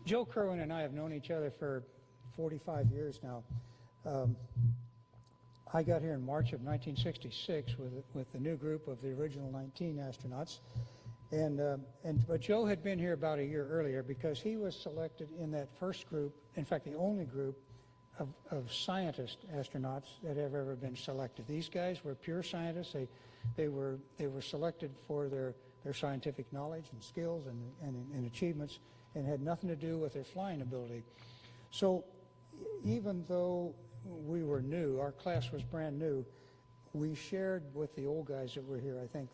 Joe Kerwin and I have known each other for 45 years now. I got here in March of 1966 with the new group of the original 19 astronauts. But Joe had been here about a year earlier because he was selected in that first group, in fact the only group of scientist astronauts that have ever been selected. These guys were pure scientists. They were selected for their scientific knowledge and skills and achievements, and had nothing to do with their flying ability. So even though we were new, our class was brand new, we shared with the old guys that were here, I think,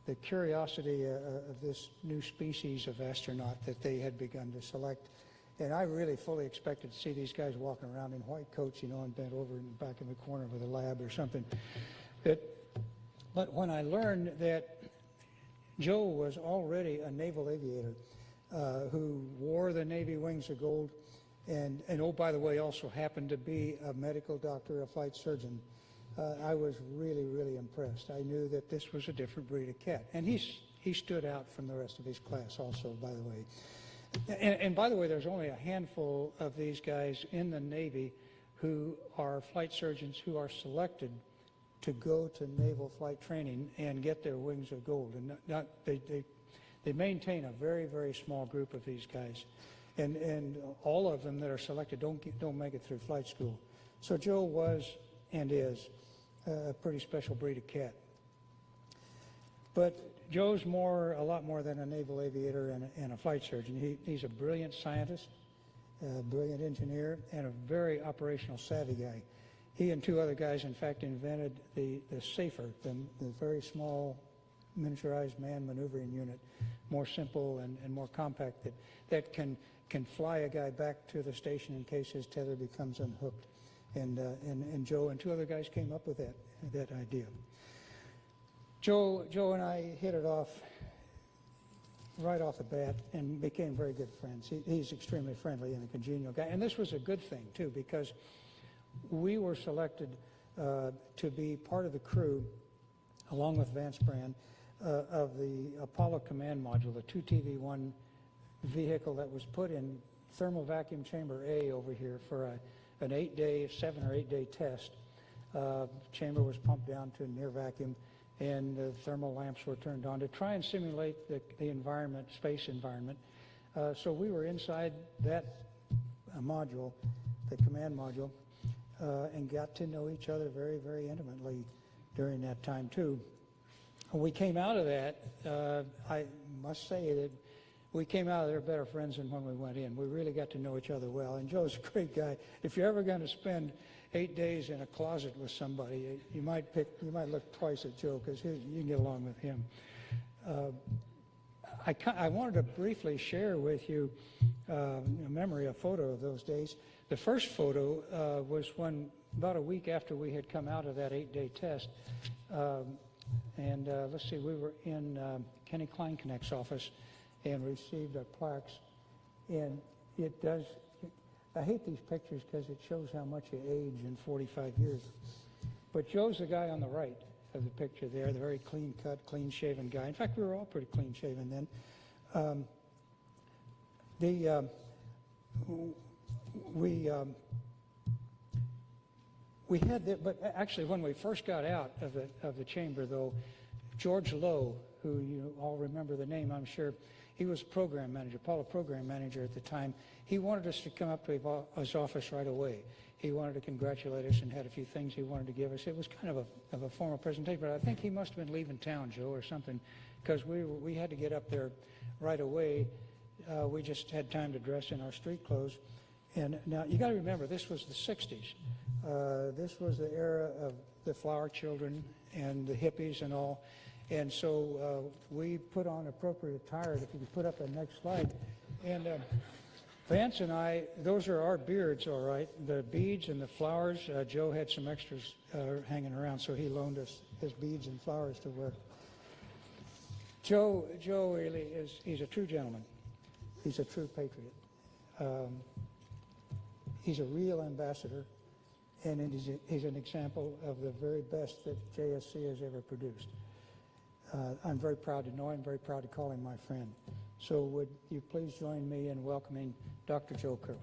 the curiosity of this new species of astronaut that they had begun to select. And I really fully expected to see these guys walking around in white coats, you know, and bent over in the back of the corner with a lab or something. But when I learned that Joe was already a naval aviator who wore the Navy wings of gold, and oh, by the way, also happened to be a medical doctor, a flight surgeon, I was really, really impressed. I knew that this was a different breed of cat. And he stood out from the rest of his class also, by the way. And by the way, there's only a handful of these guys in the Navy who are flight surgeons who are selected to go to naval flight training and get their wings of gold. And they maintain a very, very small group of these guys. And all of them that are selected don't make it through flight school. So Joe was and is a pretty special breed of cat. But Joe's a lot more than a naval aviator and a flight surgeon. He's a brilliant scientist, a brilliant engineer, and a very operational savvy guy. He and two other guys, in fact, invented the SAFER, the very small miniaturized man maneuvering unit, more simple and more compact, that can fly a guy back to the station in case his tether becomes unhooked. And Joe and two other guys came up with that idea. Joe and I hit it off right off the bat and became very good friends. He's extremely friendly and a congenial guy. And this was a good thing, too, because we were selected to be part of the crew, along with Vance Brand, of the Apollo Command Module, the 2TV-1 vehicle that was put in thermal vacuum chamber A over here for an 7 or 8 day test. Chamber was pumped down to near vacuum, and the thermal lamps were turned on to try and simulate the environment, space environment. So we were inside that module, the command module, and got to know each other very, very intimately during that time too. When we came out of that, I must say that we came out of there better friends than when we went in. We really got to know each other well. And Joe's a great guy. If you're ever going to spend 8 days in a closet with somebody, you might look twice at Joe, because you can get along with him. I wanted to briefly share with you a photo of those days. The first photo was when, about a week after we had come out of that 8-day test, let's see, we were in Kenny Kleinknecht's office and received our plaques. And it does, I hate these pictures because it shows how much you age in 45 years. But Joe's the guy on the right of the picture there, the very clean-cut, clean-shaven guy. In fact, we were all pretty clean-shaven then. We had, but actually when we first got out of the chamber, though, George Lowe, who you all remember the name, I'm sure, he was program manager, Apollo program manager at the time. He wanted us to come up to his office right away. He wanted to congratulate us and had a few things he wanted to give us. It was kind of a formal presentation, but I think he must have been leaving town, Joe, or something, because we had to get up there right away. We just had time to dress in our street clothes. And now you got to remember, this was the 60s. This was the era of the flower children and the hippies and all. And so we put on appropriate attire. If you could put up the next slide. And Vance and I, those are our beards, all right. The beads and the flowers, Joe had some extras hanging around, so he loaned us his beads and flowers to wear. Joe really is, he's a true gentleman. He's a true patriot. He's a real ambassador, and he's an example of the very best that JSC has ever produced. I'm very proud to know him, very proud to call him my friend. So would you please join me in welcoming Dr. Joe Kerwin.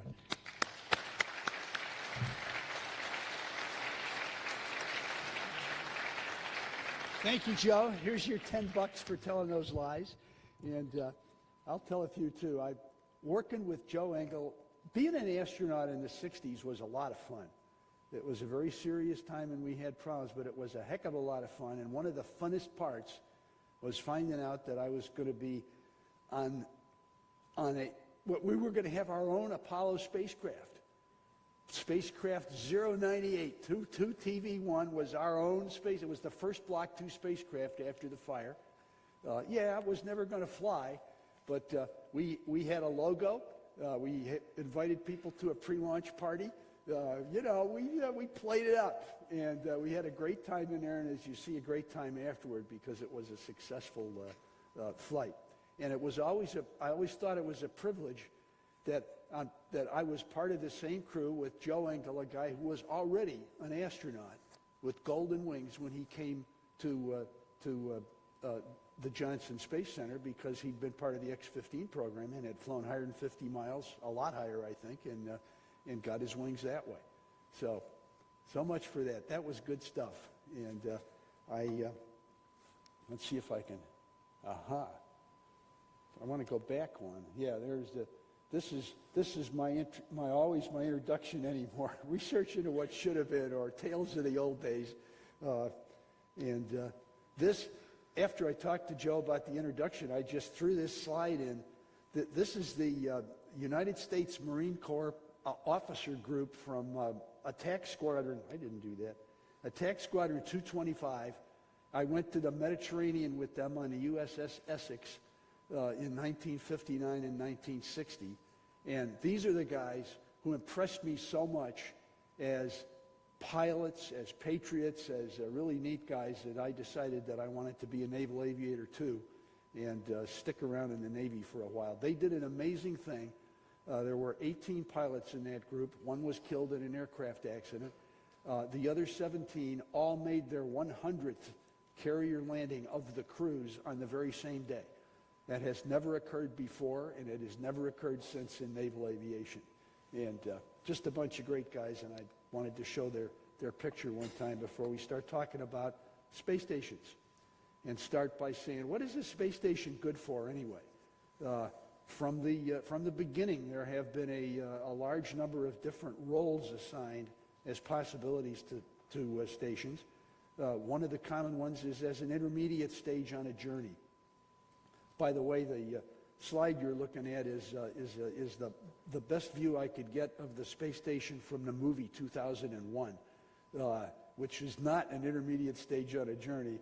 Thank you, Joe. Here's your $10 for telling those lies. And I'll tell a few, too. Working with Joe Engel, being an astronaut in the 60s was a lot of fun. It was a very serious time and we had problems, but it was a heck of a lot of fun. And one of the funnest parts was finding out that I was going to be we were going to have our own Apollo spacecraft. Spacecraft 098, 2TV1 was our own space. It was the first Block 2 spacecraft after the fire. Yeah, it was never going to fly, but we had a logo. We invited people to a pre-launch party. We played it up, and we had a great time in there, and as you see, a great time afterward because it was a successful flight. And it was always I always thought it was a privilege that I was part of the same crew with Joe Engel, a guy who was already an astronaut with golden wings when he came to the Johnson Space Center because he'd been part of the X-15 program and had flown 150 miles, a lot higher, I think, and got his wings that way. So much for that. That was good stuff. And let's see if I can. I want to go back one. Yeah, there's the. This is my introduction anymore. Research into what should have been, or tales of the old days. This, after I talked to Joe about the introduction, I just threw this slide in. This is the United States Marine Corps officer group from Attack Squadron. I didn't do that. Attack Squadron 225. I went to the Mediterranean with them on the USS Essex in 1959 and 1960. And these are the guys who impressed me so much as pilots, as patriots, as really neat guys that I decided that I wanted to be a naval aviator too and stick around in the Navy for a while. They did an amazing thing. There were 18 pilots in that group. One was killed in an aircraft accident. The other 17 all made their 100th carrier landing of the cruise on the very same day. That has never occurred before, and it has never occurred since in naval aviation. And just a bunch of great guys, and I wanted to show their picture one time before we start talking about space stations. And start by saying, what is a space station good for anyway? From the beginning, there have been a large number of different roles assigned as possibilities to stations. One of the common ones is as an intermediate stage on a journey. By the way, the slide you're looking at is the best view I could get of the space station from the movie 2001, which is not an intermediate stage on a journey.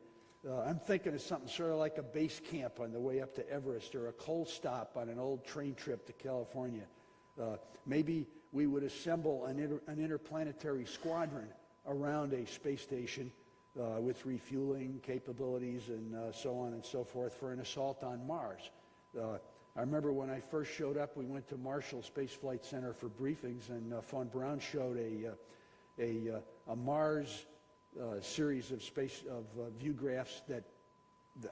I'm thinking of something sort of like a base camp on the way up to Everest or a coal stop on an old train trip to California. Maybe we would assemble an interplanetary squadron around a space station with refueling capabilities and so on and so forth for an assault on Mars. I remember when I first showed up, we went to Marshall Space Flight Center for briefings, and Von Braun showed a Mars series of view graphs that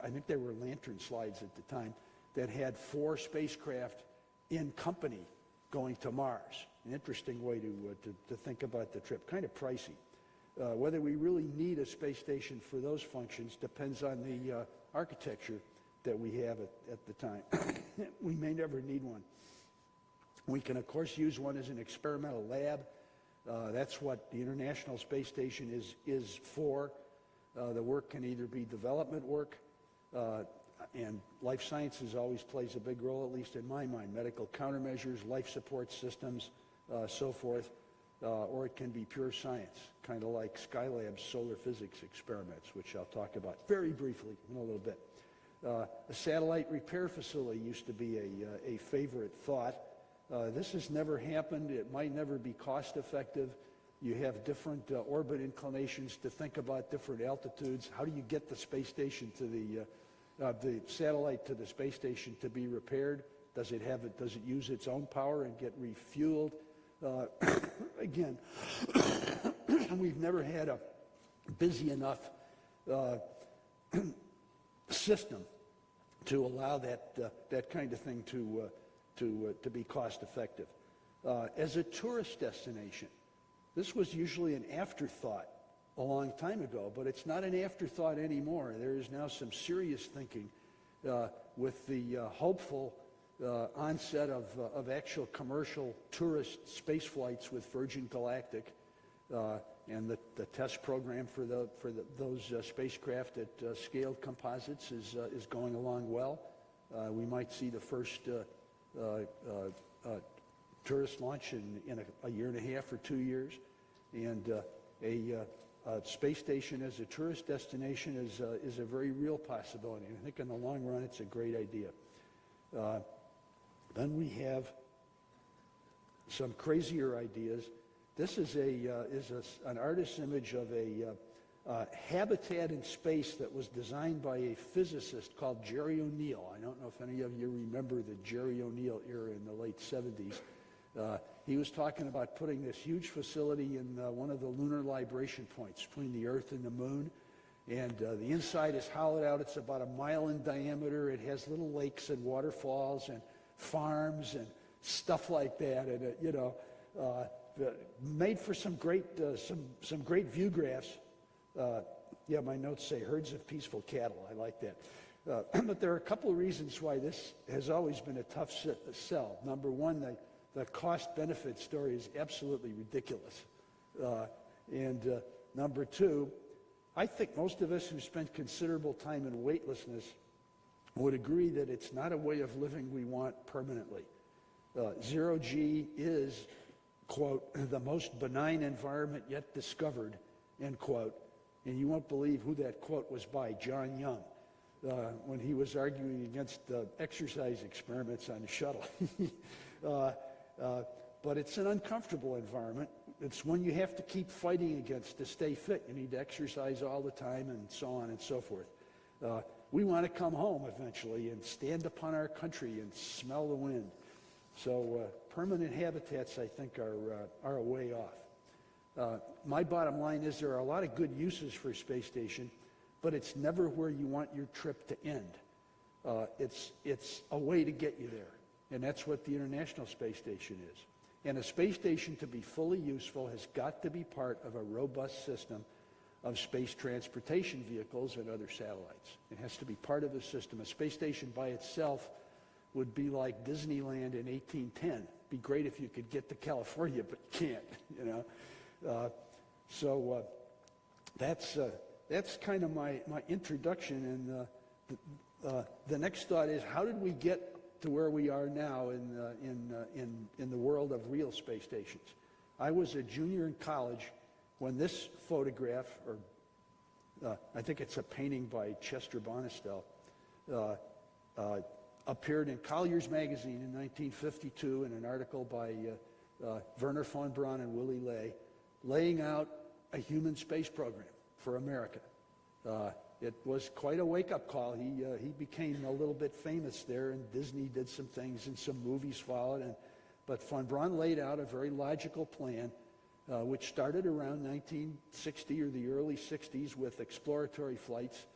I think they were lantern slides at the time that had 4 spacecraft in company going to Mars. An interesting way to think about the trip. Kind of pricey. Whether we really need a space station for those functions depends on the architecture that we have at the time. We may never need one. We can, of course, use one as an experimental lab. That's what the International Space Station is for. The work can either be development work, and life sciences always plays a big role, at least in my mind. Medical countermeasures, life support systems, so forth. Or it can be pure science, kind of like Skylab's solar physics experiments, which I'll talk about very briefly in a little bit. A satellite repair facility used to be a favorite thought. This has never happened. It might never be cost effective. You have different orbit inclinations to think about, different altitudes. How do you get the space station to the satellite to the space station to be repaired? Does it use its own power and get refueled? Again, we've never had a busy enough system to allow that kind of thing to be cost effective. as a tourist destination. This was usually an afterthought a long time ago, but it's not an afterthought anymore. There is now some serious thinking with the hopeful onset of actual commercial tourist space flights with Virgin Galactic and the test program for those spacecraft at scaled composites is going along well. We might see the first tourist launch in a year and a half or 2 years, and a space station as a tourist destination is a very real possibility. I think in the long run it's a great idea. Then we have some crazier ideas. This is an artist's image of a habitat in space that was designed by a physicist called Jerry O'Neill. I don't know if any of you remember the Jerry O'Neill era in the late 70s. He was talking about putting this huge facility in one of the lunar libration points between the Earth and the Moon. And the inside is hollowed out. It's about 1 mile in diameter. It has little lakes and waterfalls and farms and stuff like that. And, made for some great view graphs. Yeah, my notes say herds of peaceful cattle. I like that. But there are a couple of reasons why this has always been a tough sell. Number one, the cost-benefit story is absolutely ridiculous. And number two, I think most of us who spent considerable time in weightlessness would agree that it's not a way of living we want permanently. Zero G is, quote, the most benign environment yet discovered, end quote. And you won't believe who that quote was by, John Young, when he was arguing against exercise experiments on the shuttle. But it's an uncomfortable environment. It's one you have to keep fighting against to stay fit. You need to exercise all the time and so on and so forth. We want to come home eventually and stand upon our country and smell the wind. So permanent habitats, I think, are a way off. My bottom line is there are a lot of good uses for a space station, but it's never where you want your trip to end. It's a way to get you there, and that's what the International Space Station is. And a space station, to be fully useful, has got to be part of a robust system of space transportation vehicles and other satellites. It has to be part of the system. A space station by itself would be like Disneyland in 1810. It'd be great if you could get to California, but you can't, So that's kind of my introduction. And the next thought is, how did we get to where we are now in the world of real space stations? I was a junior in college when this photograph, or I think it's a painting by Chester Bonestel, appeared in Collier's magazine in 1952 in an article by Werner von Braun and Willy Ley, laying out a human space program for America. It was quite a wake-up call. He became a little bit famous there, and Disney did some things, and some movies followed. But von Braun laid out a very logical plan, which started around 1960 or the early 60s with exploratory flights,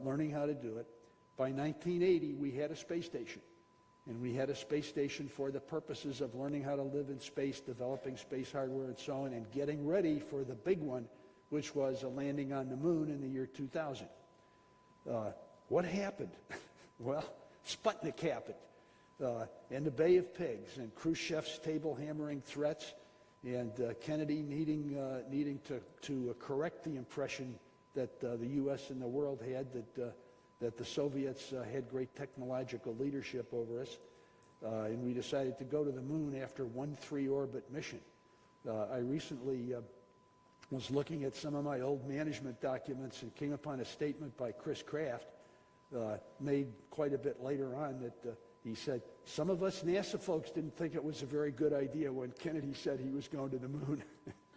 learning how to do it. By 1980, we had a space station. And we had a space station for the purposes of learning how to live in space, developing space hardware and so on, and getting ready for the big one, which was a landing on the moon in the year 2000. What happened? Well, Sputnik happened. And the Bay of Pigs, and Khrushchev's table-hammering threats, and Kennedy needing to correct the impression that the U.S. and the world had that the Soviets had great technological leadership over us. And we decided to go to the moon after one 3-orbit mission. I recently was looking at some of my old management documents and came upon a statement by Chris Kraft, made quite a bit later on, that he said, some of us NASA folks didn't think it was a very good idea when Kennedy said he was going to the moon,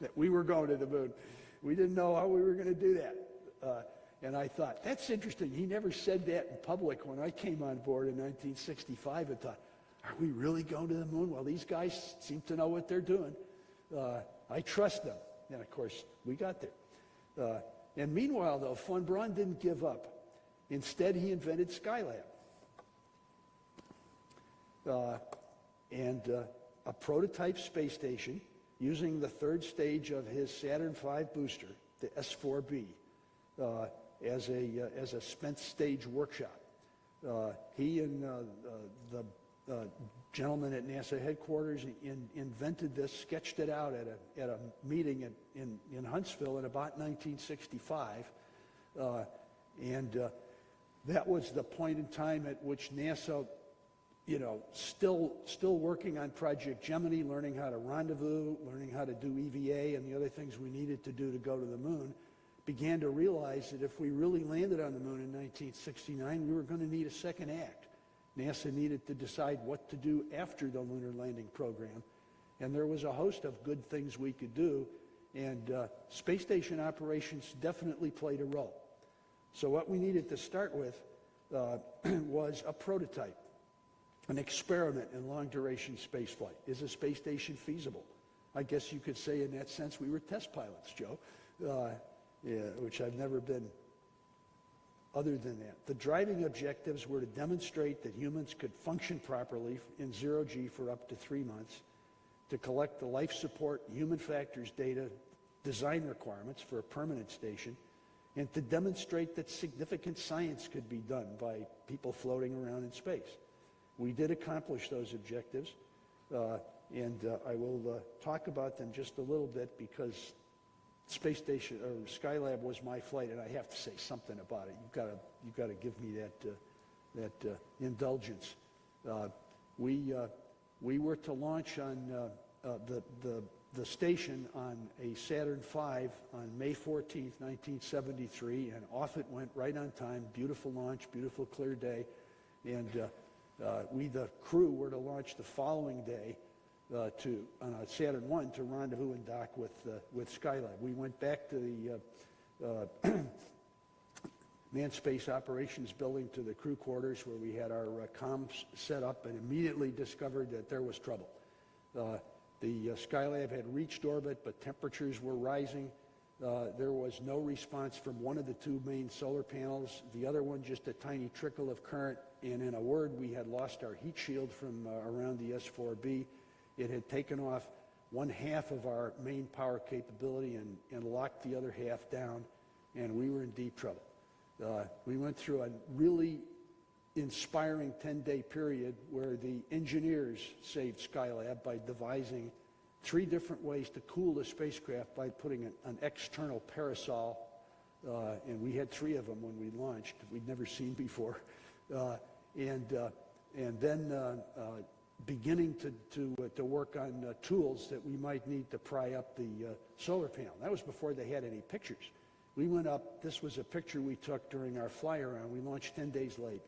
that we were going to the moon. We didn't know how we were going to do that. And I thought, that's interesting. He never said that in public when I came on board in 1965 and thought, are we really going to the moon? Well, these guys seem to know what they're doing. I trust them. And, of course, we got there. And meanwhile, though, von Braun didn't give up. Instead, he invented Skylab. a prototype space station using the third stage of his Saturn V booster, the S-4B, as a spent stage workshop. He and the gentleman at NASA headquarters invented this, sketched it out at a meeting in Huntsville in about 1965. That was the point in time at which NASA, still working on Project Gemini, learning how to rendezvous, learning how to do EVA and the other things we needed to do to go to the moon, began to realize that if we really landed on the moon in 1969, we were going to need a second act. NASA needed to decide what to do after the lunar landing program, and there was a host of good things we could do, and space station operations definitely played a role. So what we needed to start with was a prototype, an experiment in long-duration spaceflight. Is a space station feasible? I guess you could say in that sense we were test pilots, Joe, which I've never been other than that. The driving objectives were to demonstrate that humans could function properly in zero-G for up to 3 months, to collect the life support human factors data design requirements for a permanent station, and to demonstrate that significant science could be done by people floating around in space. We did accomplish those objectives, and I will talk about them just a little bit because space station or Skylab was my flight, and I have to say something about it. You've got to give me that indulgence. We were to launch on the station on a Saturn V on May 14th, 1973, and off it went right on time. Beautiful launch, beautiful clear day, and we, the crew, were to launch the following day on a Saturn I to rendezvous and dock with Skylab. We went back to the Manned Space Operations building, to the crew quarters where we had our comms set up, and immediately discovered that there was trouble. The Skylab had reached orbit, but temperatures were rising. There was no response from one of the two main solar panels. The other one, just a tiny trickle of current, and in a word, we had lost our heat shield from around the S-4B. It had taken off one half of our main power capability and locked the other half down, and we were in deep trouble. We went through a really inspiring 10-day period where the engineers saved Skylab by devising 3 different ways to cool the spacecraft by putting an external parasol, and we had 3 of them when we launched. We'd never seen before. And then beginning to work on tools that we might need to pry up the solar panel. That was before they had any pictures. We went up, this was a picture we took during our fly around. We launched 10 days late.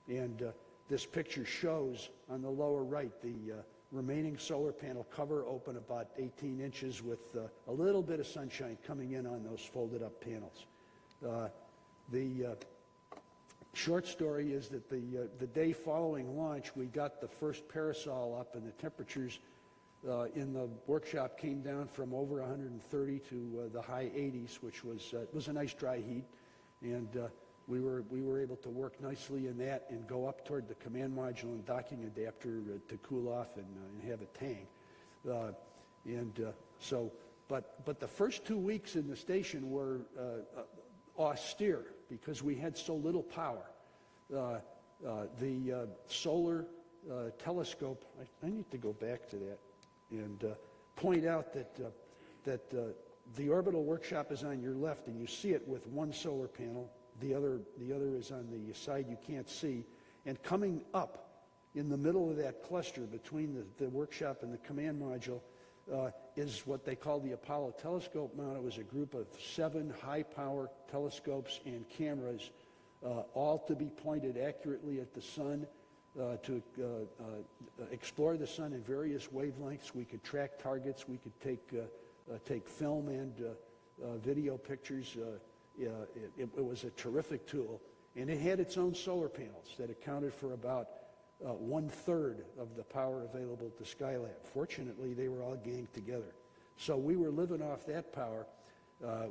And this picture shows on the lower right the remaining solar panel cover open about 18 inches with a little bit of sunshine coming in on those folded up panels. The short story is that the day following launch, we got the first parasol up, and the temperatures in the workshop came down from over 130 to the high 80s, which was a nice dry heat, and we were able to work nicely in that and go up toward the command module and docking adapter to cool off and have it tang. But the first 2 weeks in the station were austere because we had so little power. The solar telescope, I need to go back to that and point out that the orbital workshop is on your left, and you see it with one solar panel. The other is on the side you can't see. And coming up in the middle of that cluster between the workshop and the command module is what they call the Apollo telescope mount. It was a group of 7 high-power telescopes and cameras, all to be pointed accurately at the sun, to explore the sun in various wavelengths. We could track targets. We could take film and video pictures. It was a terrific tool, and it had its own solar panels that accounted for about 1/3 of the power available to Skylab. Fortunately, they were all ganged together. So we were living off that power.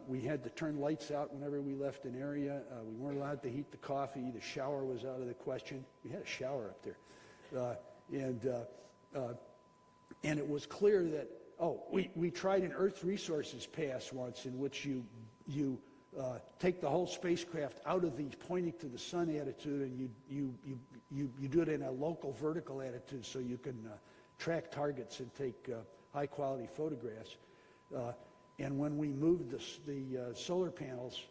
We had to turn lights out whenever we left an area. We weren't allowed to heat the coffee. The shower was out of the question. We had a shower up there. And it was clear that, we tried an Earth Resources Pass once in which you take the whole spacecraft out of the pointing to the sun attitude, and you do it in a local vertical attitude so you can track targets and take high quality photographs. And when we moved the solar panels,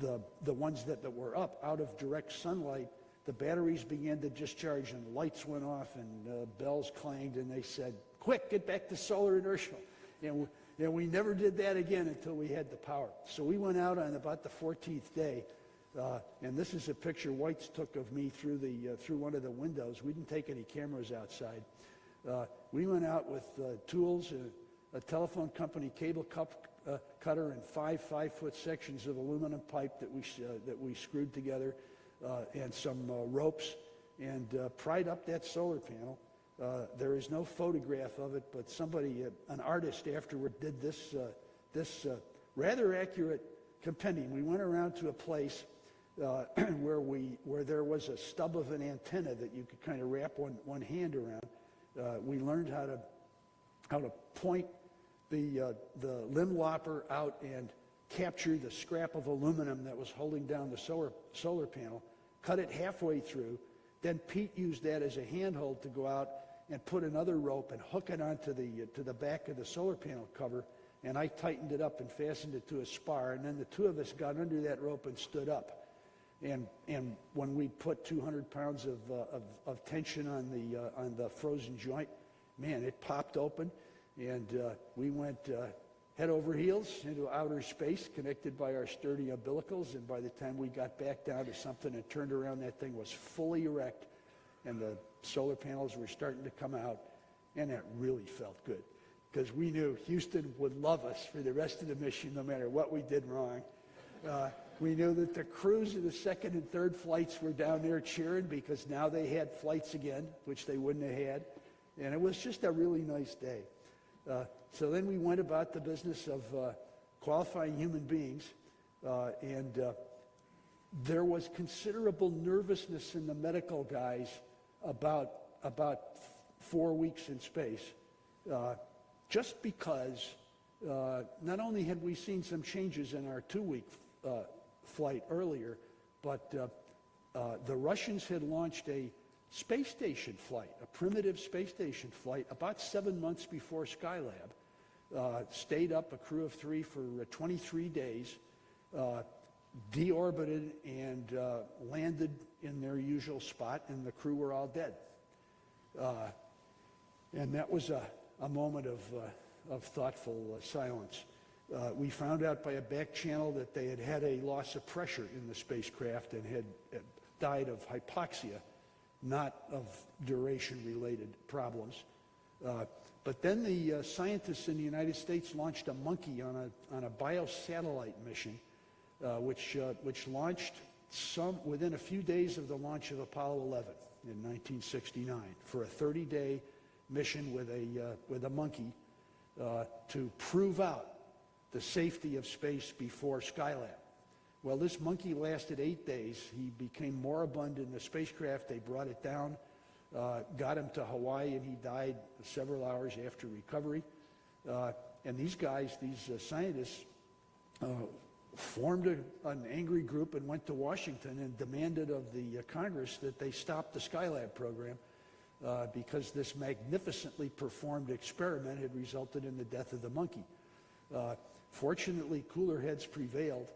the ones that were up out of direct sunlight, the batteries began to discharge and lights went off and bells clanged, and they said, "Quick, get back to solar inertial." And we never did that again until we had the power. So we went out on about the 14th day, and this is a picture Weitz took of me through one of the windows. We didn't take any cameras outside. We went out with tools, a telephone company cable cutter, and five 5-foot sections of aluminum pipe that we screwed together, and some ropes, and pried up that solar panel. There is no photograph of it, but somebody, an artist afterward, did this rather accurate compendium. We went around to a place where there was a stub of an antenna that you could kind of wrap one hand around. We learned how to point the limb lopper out and capture the scrap of aluminum that was holding down the solar panel, cut it halfway through. Then Pete used that as a handhold to go out and put another rope and hook it onto to the back of the solar panel cover, and I tightened it up and fastened it to a spar, and then the two of us got under that rope and stood up. And when we put 200 pounds of tension on the frozen joint, man, it popped open, and we went head over heels into outer space, connected by our sturdy umbilicals, and by the time we got back down to something and turned around, that thing was fully erect, and the solar panels were starting to come out, and that really felt good, because we knew Houston would love us for the rest of the mission, no matter what we did wrong. We knew that the crews of the second and third flights were down there cheering, because now they had flights again, which they wouldn't have had, and it was just a really nice day. So then we went about the business of qualifying human beings, and there was considerable nervousness in the medical guys about 4 weeks in space, just because not only had we seen some changes in our 2-week flight earlier, but the Russians had launched a space station flight, a primitive space station flight, about 7 months before Skylab. Stayed up, a crew of 3, for 23 days, deorbited and landed in their usual spot, and the crew were all dead. And that was a moment of thoughtful silence. We found out by a back channel that they had a loss of pressure in the spacecraft and had died of hypoxia, not of duration-related problems. But then the scientists in the United States launched a monkey on a biosatellite mission, which launched within a few days of the launch of Apollo 11 in 1969 for a 30-day mission with a monkey to prove out the safety of space before Skylab. Well, this monkey lasted 8 days. He became moribund in the spacecraft. They brought it down, got him to Hawaii, and he died several hours after recovery. And these guys, these scientists, formed an angry group and went to Washington and demanded of the Congress that they stop the Skylab program because this magnificently performed experiment had resulted in the death of the monkey. Fortunately, cooler heads prevailed.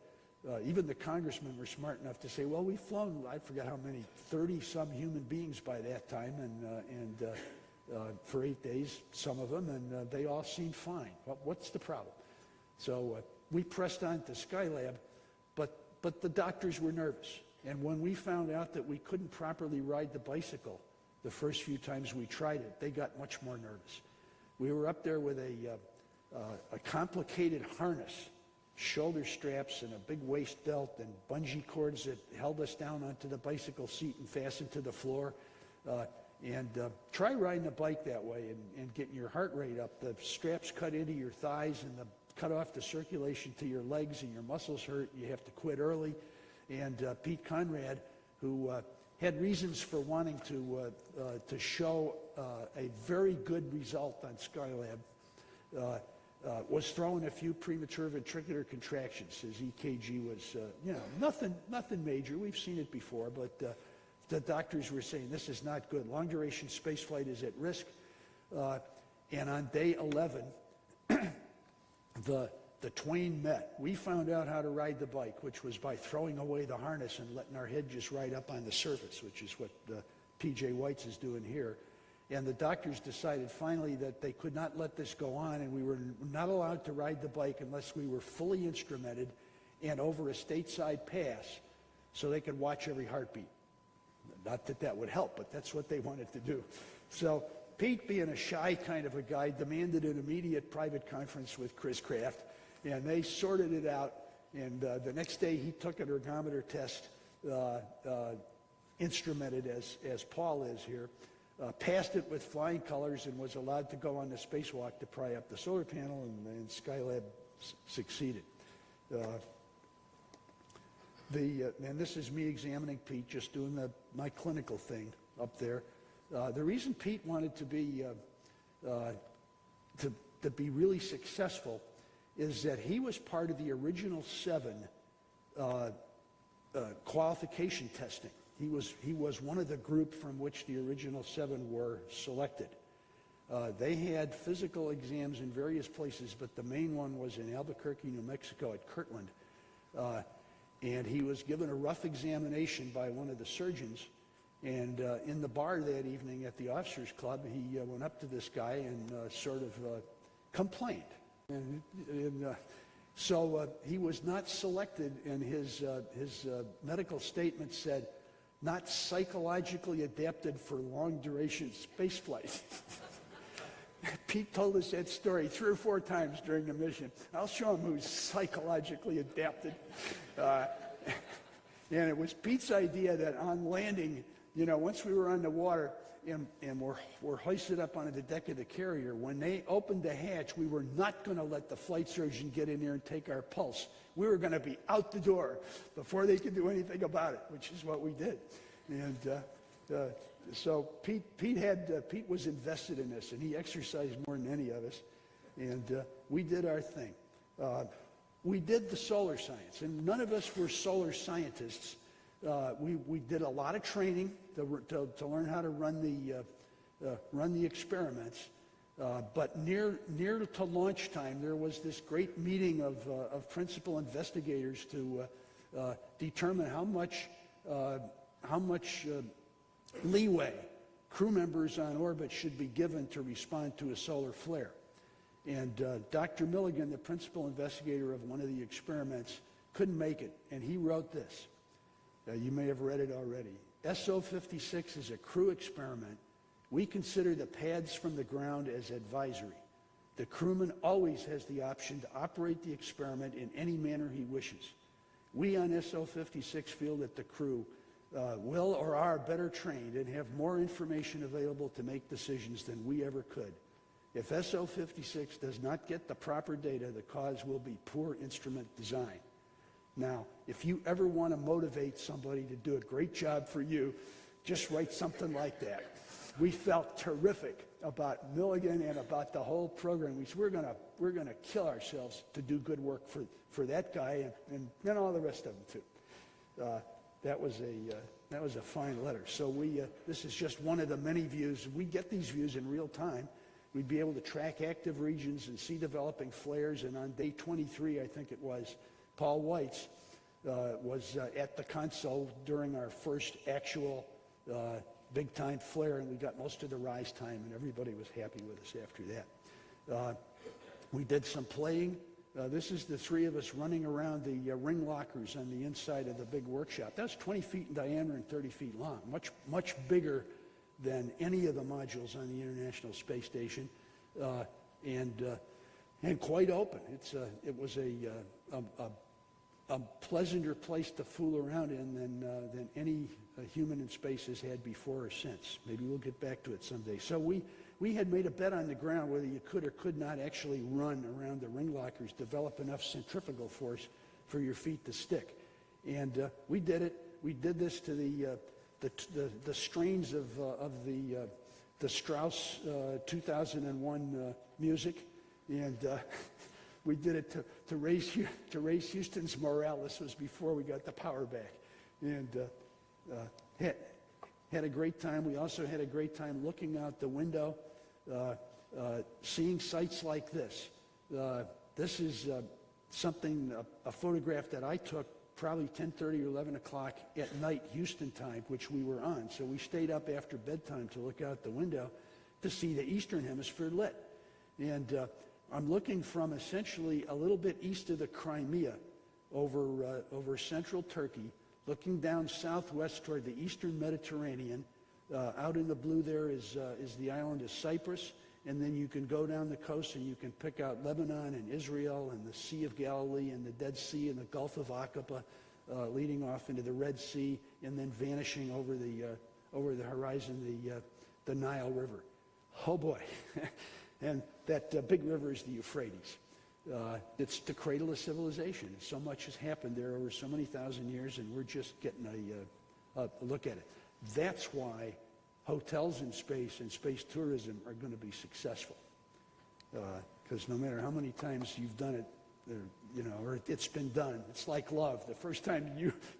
Even the congressmen were smart enough to say, well, we've flown, I forget how many, 30-some human beings by that time, and for 8 days, some of them, and they all seemed fine. What's the problem? So we pressed on to Skylab, but the doctors were nervous. And when we found out that we couldn't properly ride the bicycle the first few times we tried it, they got much more nervous. We were up there with a complicated harness, shoulder straps and a big waist belt and bungee cords that held us down onto the bicycle seat and fastened to the floor. Try riding a bike that way and getting your heart rate up. The straps cut into your thighs and cut off the circulation to your legs, and your muscles hurt. You have to quit early. And Pete Conrad, who had reasons for wanting to show a very good result on Skylab, was throwing a few premature ventricular contractions. His EKG was, nothing major. We've seen it before, but the doctors were saying this is not good. Long-duration spaceflight is at risk. And on day 11, the twain met. We found out how to ride the bike, which was by throwing away the harness and letting our head just ride up on the surface, which is what P.J. Weitz is doing here. And the doctors decided finally that they could not let this go on, and we were not allowed to ride the bike unless we were fully instrumented and over a stateside pass so they could watch every heartbeat. Not that that would help, but that's what they wanted to do. So Pete, being a shy kind of a guy, demanded an immediate private conference with Chris Kraft, and they sorted it out. And the next day he took an ergometer test, instrumented as Paul is here, passed it with flying colors, and was allowed to go on the spacewalk to pry up the solar panel, and Skylab succeeded. And this is me examining Pete, just doing my clinical thing up there. The reason Pete wanted to be really successful is that he was part of the original 7 qualification testing. He was one of the group from which the original 7 were selected. They had physical exams in various places, but the main one was in Albuquerque, New Mexico at Kirtland. And he was given a rough examination by one of the surgeons. And in the bar that evening at the officers' club, he went up to this guy and sort of complained. So he was not selected, and his medical statement said, "Not psychologically adapted for long-duration spaceflight." Pete told us that story 3 or 4 times during the mission. I'll show him who's psychologically adapted. And it was Pete's idea that on landing, once we were on the water and we're hoisted up onto the deck of the carrier, when they opened the hatch, we were not going to let the flight surgeon get in there and take our pulse. We were going to be out the door before they could do anything about it, which is what we did. And so Pete was invested in this, and he exercised more than any of us. And we did our thing. We did the solar science, and none of us were solar scientists. We did a lot of training to learn how to run the experiments. But near to launch time, there was this great meeting of principal investigators to determine how much leeway crew members on orbit should be given to respond to a solar flare. And Dr. Milligan, the principal investigator of one of the experiments, couldn't make it, and he wrote this. You may have read it already. SO56 is a crew experiment. We consider the paths from the ground as advisory. The crewman always has the option to operate the experiment in any manner he wishes. We on SO56 feel that the crew will or are better trained and have more information available to make decisions than we ever could. If SO56 does not get the proper data, the cause will be poor instrument design. Now, if you ever want to motivate somebody to do a great job for you, just write something like that. We felt terrific about Milligan and about the whole program. We said, we're gonna kill ourselves to do good work for that guy and all the rest of them too. That was a fine letter. So this is just one of the many views. We get these views in real time. We'd be able to track active regions and see developing flares. And on day 23, I think it was, Paul Weitz was at the console during our first actual big-time flare, and we got most of the rise time, and everybody was happy with us after that. We did some playing. This is the 3 of us running around the ring lockers on the inside of the big workshop. That's 20 feet in diameter and 30 feet long, much bigger than any of the modules on the International Space Station, and quite open. It was a pleasanter place to fool around in than any human in space has had before or since. Maybe we'll get back to it someday. So we had made a bet on the ground whether you could or could not actually run around the ring lockers, develop enough centrifugal force for your feet to stick. And we did it. We did this to the strains of the Strauss 2001 music, and we did it to raise Houston's morale. This was before we got the power back, and had a great time. We also had a great time looking out the window, seeing sights like this. This is something, a photograph that I took probably 10:30 or 11 o'clock at night, Houston time, which we were on. So we stayed up after bedtime to look out the window to see the Eastern Hemisphere lit. And I'm looking from essentially a little bit east of the Crimea over central Turkey, looking down southwest toward the eastern Mediterranean. Out in the blue there is the island of Cyprus. And then you can go down the coast and you can pick out Lebanon and Israel and the Sea of Galilee and the Dead Sea and the Gulf of Aqaba, leading off into the Red Sea and then vanishing over the horizon, the Nile River. Oh boy. And that big river is the Euphrates. It's the cradle of civilization. So much has happened there over so many thousand years, and we're just getting a look at it. That's why hotels in space and space tourism are going to be successful. Because no matter how many times you've done it, or it's been done, it's like love. The first time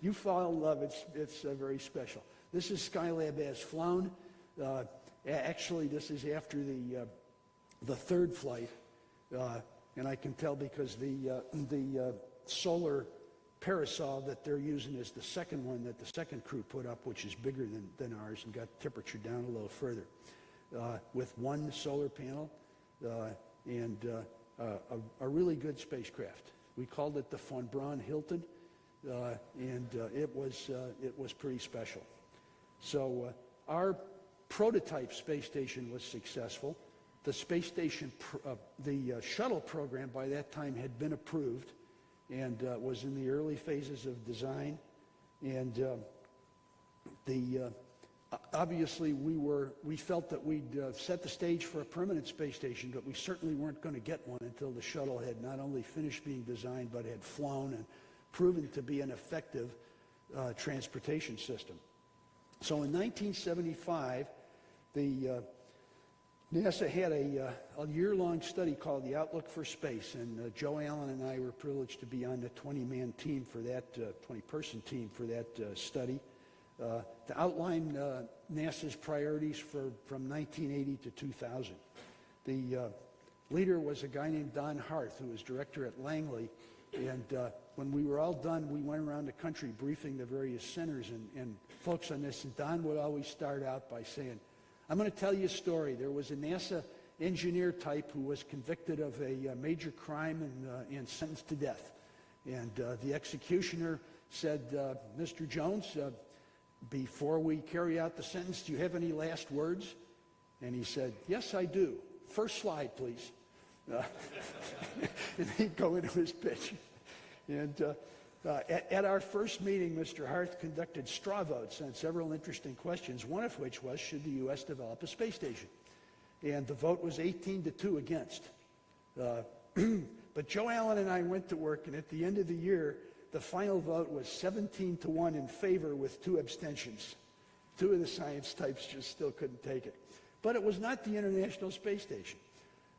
you fall in love, it's very special. This is Skylab as flown. Actually, this is after the third flight, and I can tell because the solar parasol that they're using is the second one that the second crew put up, which is bigger than ours and got temperature down a little further, with one solar panel and a really good spacecraft. We called it the von Braun Hilton, and it was pretty special. So our prototype space station was successful. The space station, the shuttle program by that time had been approved and was in the early phases of design. And obviously we felt that we'd set the stage for a permanent space station, but we certainly weren't going to get one until the shuttle had not only finished being designed, but had flown and proven to be an effective transportation system. So in 1975, NASA had a year-long study called the Outlook for Space, and Joe Allen and I were privileged to be on the 20-man team for that, 20-person team for that study, to outline NASA's priorities from 1980 to 2000. The leader was a guy named Don Harth, who was director at Langley, and when we were all done, we went around the country briefing the various centers and folks on this, and Don would always start out by saying, I'm going to tell you a story. There was a NASA engineer type who was convicted of a major crime and sentenced to death. And the executioner said, Mr. Jones, before we carry out the sentence, do you have any last words? And he said, yes, I do. First slide, please. And he'd go into his pitch. And at our first meeting, Mr. Harth conducted straw votes on several interesting questions, one of which was, should the U.S. develop a space station? And the vote was 18-2 against. But Joe Allen and I went to work, and at the end of the year, the final vote was 17-1 in favor with 2 abstentions. 2 of the science types just still couldn't take it. But it was not the International Space Station.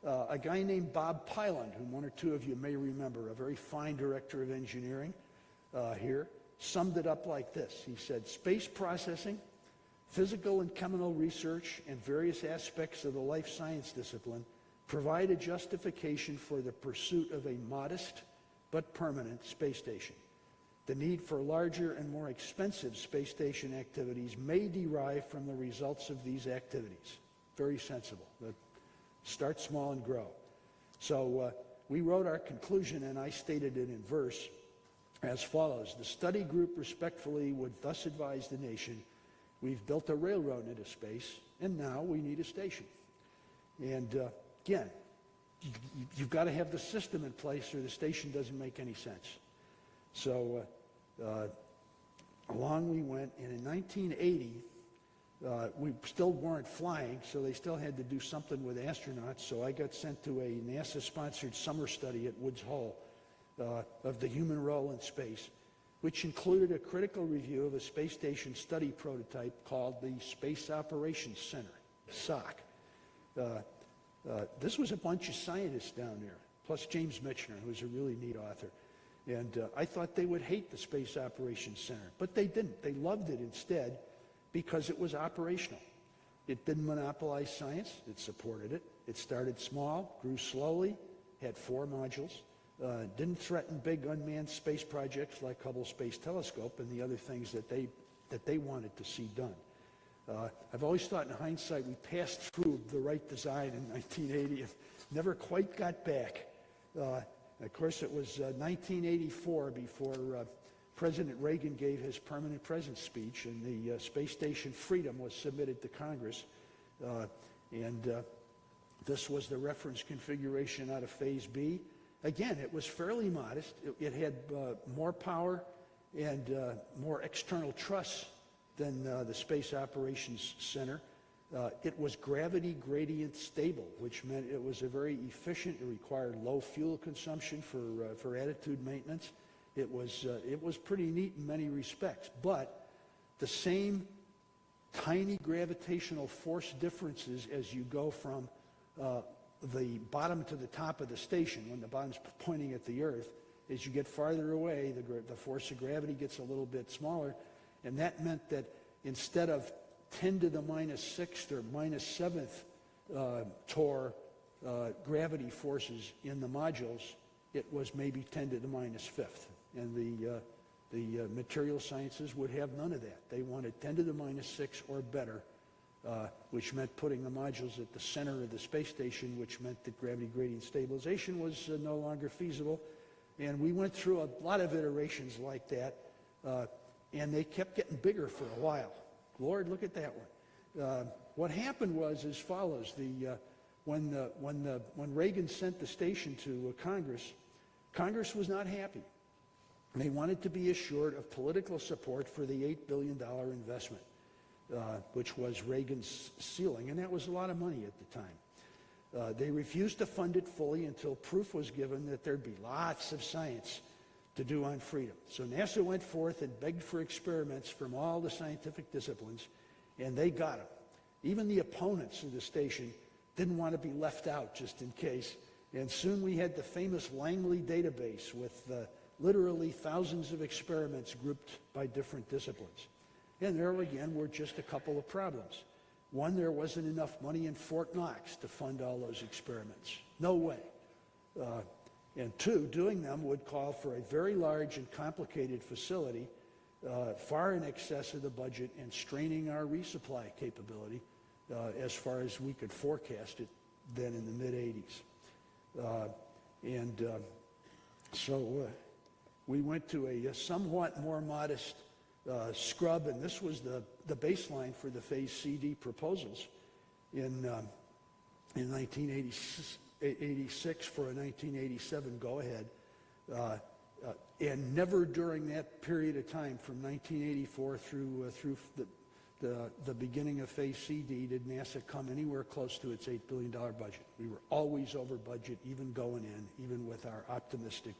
A guy named Bob Pyland, whom one or two of you may remember, a very fine director of engineering here, summed it up like this. He said, space processing, physical and chemical research, and various aspects of the life science discipline provide a justification for the pursuit of a modest but permanent space station. The need for larger and more expensive space station activities may derive from the results of these activities. Very sensible. Start small and grow. So we wrote our conclusion, and I stated it in verse as follows. The study group respectfully would thus advise the nation, we've built a railroad into space, and now we need a station. And again, you've got to have the system in place or the station doesn't make any sense. So along we went, and in 1980, we still weren't flying, so they still had to do something with astronauts, so I got sent to a NASA-sponsored summer study at Woods Hole of the human role in space. which included a critical review of a space station study prototype called the Space Operations Center, SOC. This was a bunch of scientists down there, plus James Michener, who's a really neat author. And I thought they would hate the Space Operations Center, but they didn't. They loved it instead because it was operational. It didn't monopolize science. It supported it. It started small, grew slowly, had 4 modules, didn't threaten big unmanned space projects like Hubble Space Telescope and the other things that they wanted to see done. I've always thought in hindsight we passed through the right design in 1980 and never quite got back. Of course, it was 1984 before President Reagan gave his permanent presence speech, and the space station Freedom was submitted to Congress. This was the reference configuration out of Phase B. Again, it was fairly modest. It had more power and more external truss than the Space Operations Center. It was gravity gradient stable, which meant it was a very efficient. It required low fuel consumption for attitude maintenance. It was pretty neat in many respects, but the same tiny gravitational force differences as you go from the bottom to the top of the station, when the bottom's pointing at the Earth, as you get farther away, the force of gravity gets a little bit smaller, and that meant that instead of 10 to the minus 6th or minus 7th torr gravity forces in the modules, it was maybe 10 to the minus 5th. And the material sciences would have none of that. They wanted 10 to the minus 6 or better, which meant putting the modules at the center of the space station, which meant that gravity gradient stabilization was no longer feasible. And we went through a lot of iterations like that, and they kept getting bigger for a while. Lord, look at that one. What happened was as follows. When Reagan sent the station to Congress, Congress was not happy. They wanted to be assured of political support for the $8 billion investment, which was Reagan's ceiling, and that was a lot of money at the time. They refused to fund it fully until proof was given that there'd be lots of science to do on Freedom. So NASA went forth and begged for experiments from all the scientific disciplines, and they got them. Even the opponents of the station didn't want to be left out just in case, and soon we had the famous Langley database with literally thousands of experiments grouped by different disciplines. And there again were just a couple of problems. One, there wasn't enough money in Fort Knox to fund all those experiments. No way. And two, doing them would call for a very large and complicated facility, far in excess of the budget and straining our resupply capability as far as we could forecast it then in the mid-'80s. So we went to a somewhat more modest scrub, and this was the baseline for the Phase CD proposals in 1986 for a 1987 go-ahead. And never during that period of time, from 1984 through the beginning of Phase CD, did NASA come anywhere close to its $8 billion budget. We were always over budget, even going in, even with our optimistic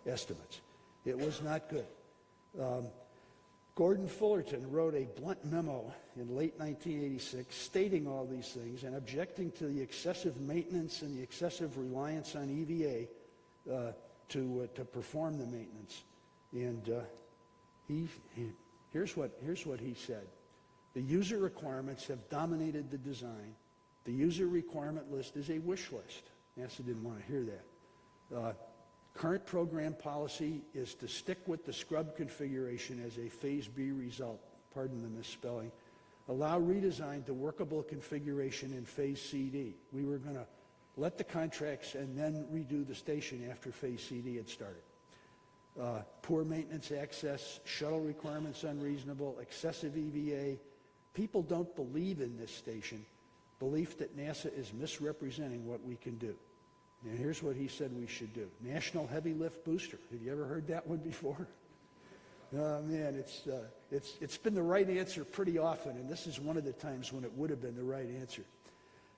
estimates. It was not good. Gordon Fullerton wrote a blunt memo in late 1986 stating all these things and objecting to the excessive maintenance and the excessive reliance on EVA to perform the maintenance. And here's what he said. The user requirements have dominated the design. The user requirement list is a wish list. NASA didn't want to hear that. Current program policy is to stick with the scrub configuration as a Phase B result. Pardon the misspelling. Allow redesign to workable configuration in Phase CD. We were going to let the contracts and then redo the station after Phase CD had started. Poor maintenance access, shuttle requirements unreasonable, excessive EVA. People don't believe in this station. Belief that NASA is misrepresenting what we can do. And here's what he said we should do. National Heavy Lift Booster. Have you ever heard that one before? Man, it's been the right answer pretty often, and this is one of the times when it would have been the right answer.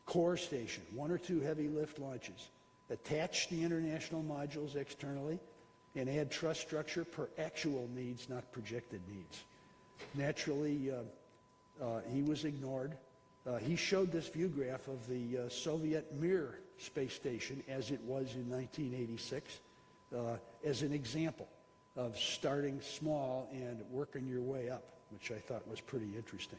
Core station, 1 or 2 heavy lift launches. Attach the international modules externally. and add truss structure per actual needs, not projected needs. Naturally, he was ignored. He showed this view graph of the Soviet Mir space station as it was in 1986 as an example of starting small and working your way up, which I thought was pretty interesting.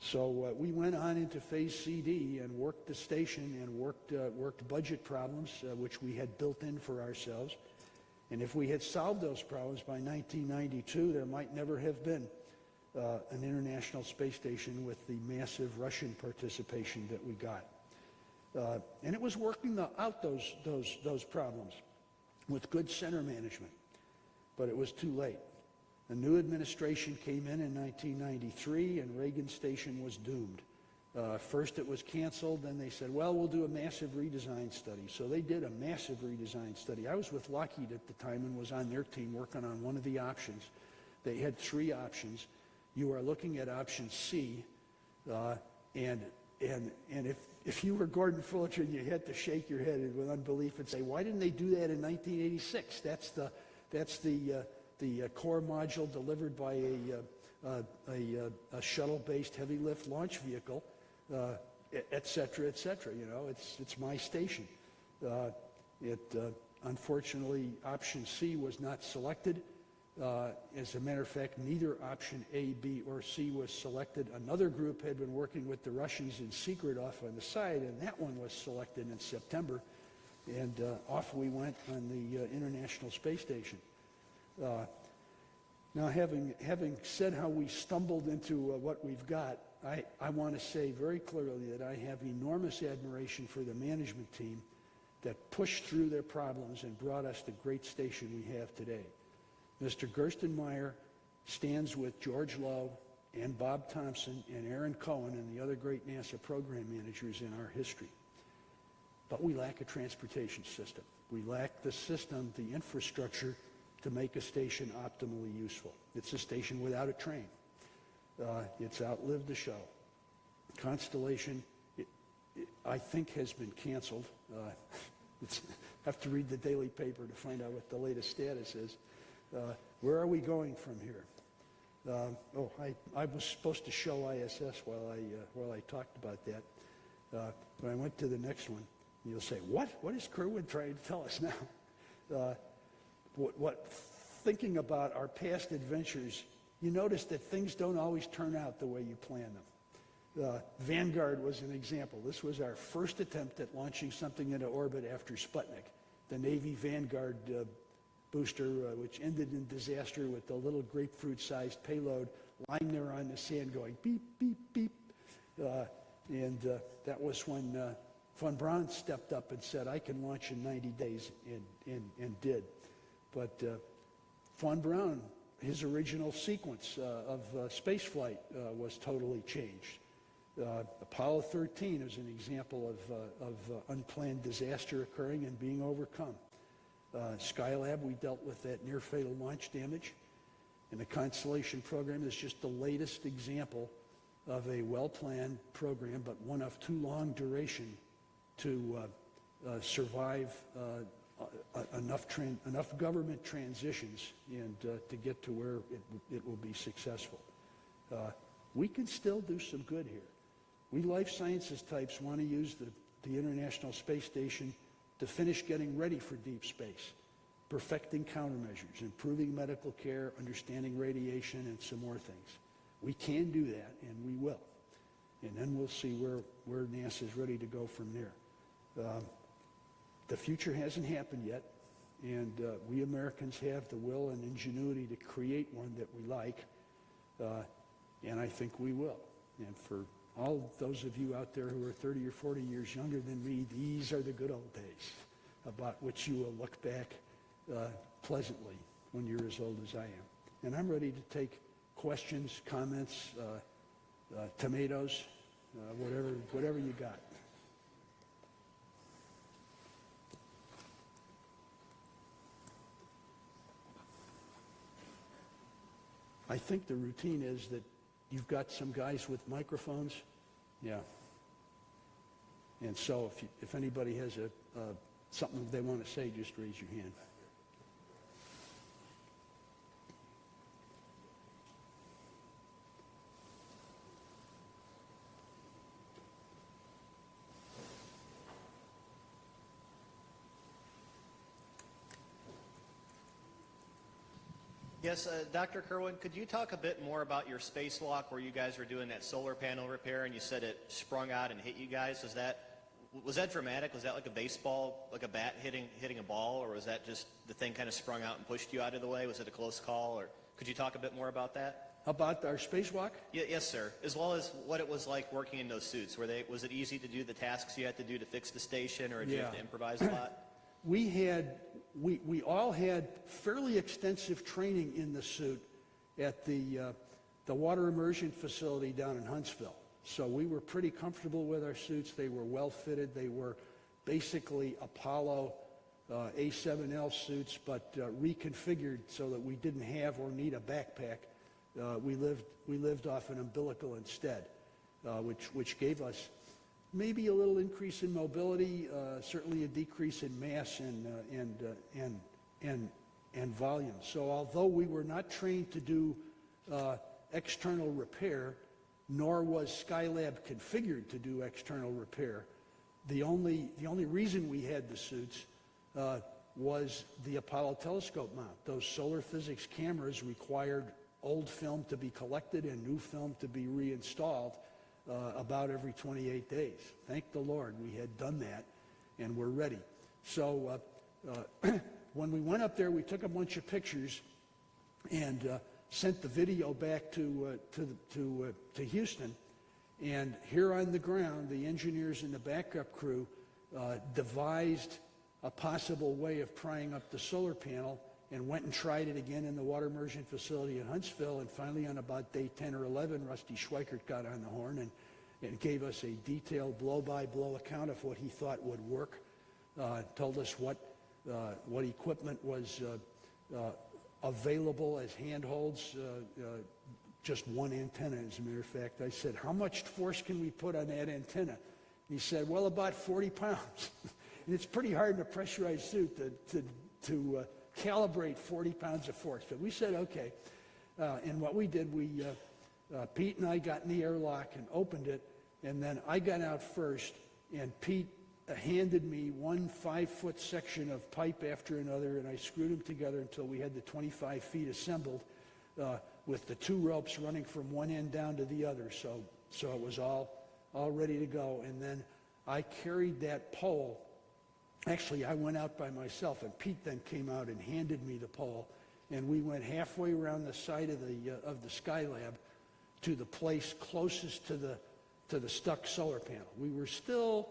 So we went on into phase CD and worked the station and worked budget problems, which we had built in for ourselves. And if we had solved those problems by 1992, there might never have been an international space station with the massive Russian participation that we got. And it was working out those problems with good center management, but it was too late. A new administration came in 1993, and Reagan Station was doomed. First it was canceled, then they said, well, we'll do a massive redesign study. So they did a massive redesign study. I was with Lockheed at the time and was on their team working on one of the options. They had three options. You are looking at option C, and if you were Gordon Fullerton, you had to shake your head with unbelief and say, why didn't they do that in 1986? That's the core module delivered by a shuttle-based heavy lift launch vehicle, et cetera, et cetera. You know, it's my station. Unfortunately, option C was not selected. As a matter of fact, neither option A, B, or C was selected. Another group had been working with the Russians in secret off on the side, and that one was selected in September. And off we went on the International Space Station. Now, having said how we stumbled into what we've got, I want to say very clearly that I have enormous admiration for the management team that pushed through their problems and brought us the great station we have today. Mr. Gerstenmaier stands with George Lowe and Bob Thompson and Aaron Cohen and the other great NASA program managers in our history. But we lack a transportation system. We lack the system, the infrastructure to make a station optimally useful. It's a station without a train. It's outlived the show. Constellation, I think, has been canceled. I have to read the daily paper to find out what the latest status is. Where are we going from here? I was supposed to show ISS while I talked about that. But I went to the next one. And you'll say, what? What is Kerwin trying to tell us now? Thinking about our past adventures, you notice that things don't always turn out the way you plan them. Vanguard was an example. This was our first attempt at launching something into orbit after Sputnik, the Navy Vanguard booster, which ended in disaster with the little grapefruit-sized payload lying there on the sand going beep, beep, beep. That was when von Braun stepped up and said, I can launch in 90 days, and did. But von Braun, his original sequence of spaceflight was totally changed. Apollo 13 is an example of unplanned disaster occurring and being overcome. Skylab, we dealt with that near-fatal launch damage. And the Constellation program is just the latest example of a well-planned program, but one of too long duration to survive enough government transitions and to get to where it will be successful. We can still do some good here. We life sciences types want to use the International Space Station to finish getting ready for deep space, perfecting countermeasures, improving medical care, understanding radiation, and some more things. We can do that, and we will. And then we'll see where NASA is ready to go from there. The future hasn't happened yet, and we Americans have the will and ingenuity to create one that we like, and I think we will. And for all those of you out there who are 30 or 40 years younger than me, these are the good old days about which you will look back pleasantly when you're as old as I am. And I'm ready to take questions, comments, tomatoes, whatever you got. I think the routine is that you've got some guys with microphones. Yeah. And so if anybody has something they want to say, just raise your hand. Yes, Dr. Kerwin, could you talk a bit more about your spacewalk where you guys were doing that solar panel repair and you said it sprung out and hit you guys? Was that dramatic? Was that like a baseball, like a bat hitting a ball, or was that just the thing kind of sprung out and pushed you out of the way? Was it a close call, or could you talk a bit more about that? About our spacewalk? Yes, sir. As well as what it was like working in those suits. Was it easy to do the tasks you had to do to fix the station, or did you have to improvise a lot? We all had fairly extensive training in the suit at the water immersion facility down in Huntsville. So we were pretty comfortable with our suits. They were well fitted. They were basically Apollo A7L suits, but reconfigured so that we didn't have or need a backpack. We lived off an umbilical instead, which gave us maybe a little increase in mobility, certainly a decrease in mass and volume. So although we were not trained to do external repair, nor was Skylab configured to do external repair, the only reason we had the suits was the Apollo telescope mount. Those solar physics cameras required old film to be collected and new film to be reinstalled about every 28 days. Thank the Lord we had done that, and we're ready. So when we went up there, we took a bunch of pictures and sent the video back to Houston. And here on the ground, the engineers and the backup crew devised a possible way of prying up the solar panel, and went and tried it again in the water immersion facility in Huntsville. And finally, on about day 10 or 11, Rusty Schweikert got on the horn and gave us a detailed blow-by-blow account of what he thought would work, told us what equipment was available as handholds, just one antenna, as a matter of fact. I said, how much force can we put on that antenna? He said, well, about 40 pounds. And it's pretty hard in a pressurized suit to calibrate 40 pounds of force. But we said, okay. And what we did, Pete and I got in the airlock and opened it, and then I got out first, and Pete handed me one 5-foot section of pipe after another, and I screwed them together until we had the 25 feet assembled with the 2 ropes running from one end down to the other. So it was all ready to go. And then I carried that pole. Actually, I went out by myself, and Pete then came out and handed me the pole, and we went halfway around the side of the Skylab to the place closest to the stuck solar panel. We were still,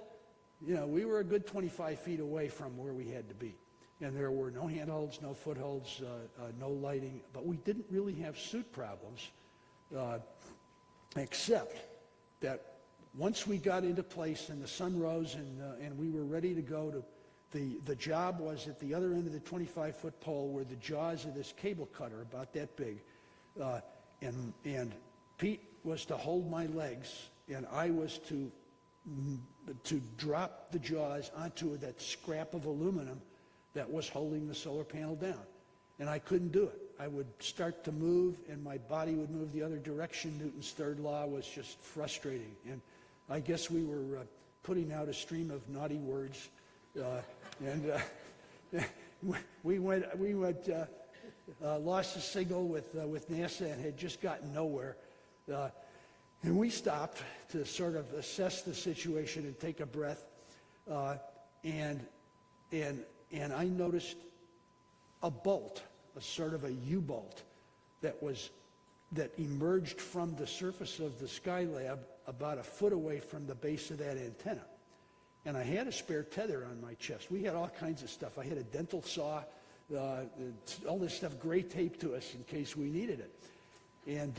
we were a good 25 feet away from where we had to be, and there were no handholds, no footholds, no lighting, but we didn't really have suit problems, except that once we got into place and the sun rose and we were ready to go to. The job was at the other end of the 25-foot pole were the jaws of this cable cutter, about that big. And Pete was to hold my legs, and I was to drop the jaws onto that scrap of aluminum that was holding the solar panel down. And I couldn't do it. I would start to move, and my body would move the other direction. Newton's third law was just frustrating. And I guess we were putting out a stream of naughty words. We lost a signal with NASA and had just gotten nowhere. And we stopped to sort of assess the situation and take a breath. And I noticed a bolt, a sort of a U-bolt that emerged from the surface of the Skylab about a foot away from the base of that antenna. And I had a spare tether on my chest. We had all kinds of stuff. I had a dental saw, all this stuff gray taped to us in case we needed it. And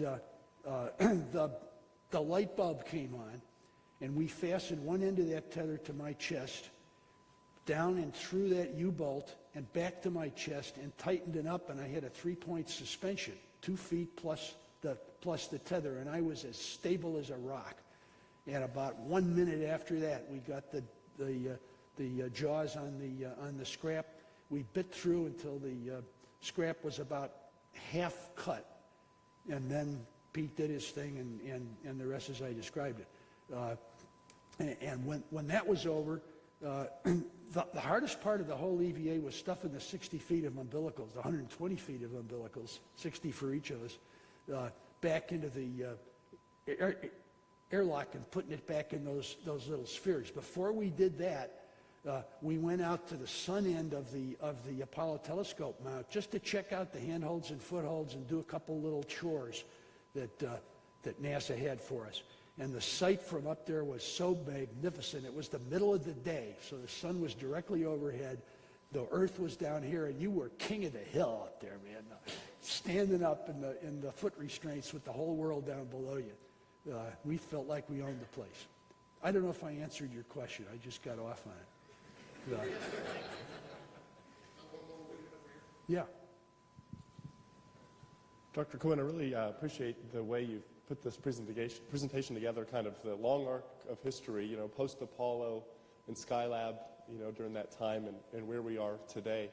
the light bulb came on, and we fastened one end of that tether to my chest, down and through that U-bolt, and back to my chest, and tightened it up, and I had a 3-point suspension, 2 feet plus the tether, and I was as stable as a rock. And about 1 minute after that, we got the jaws on the scrap. We bit through until the scrap was about half cut, and then Pete did his thing, and the rest as I described it. And when that was over, the hardest part of the whole EVA was stuffing the 60 feet of umbilicals, the 120 feet of umbilicals, 60 for each of us, back into the airlock and putting it back in those little spheres. Before we did that, we went out to the sun end of the Apollo telescope mount just to check out the handholds and footholds and do a couple little chores that NASA had for us. And the sight from up there was so magnificent. It was the middle of the day, so the sun was directly overhead. The Earth was down here, and you were king of the hill up there, man. Standing up in the foot restraints with the whole world down below you. We felt like we owned the place. I don't know if I answered your question. I just got off on it. Yeah. Dr. Kerwin, I really appreciate the way you've put this presentation together, kind of the long arc of history, post-Apollo and Skylab, during that time and where we are today.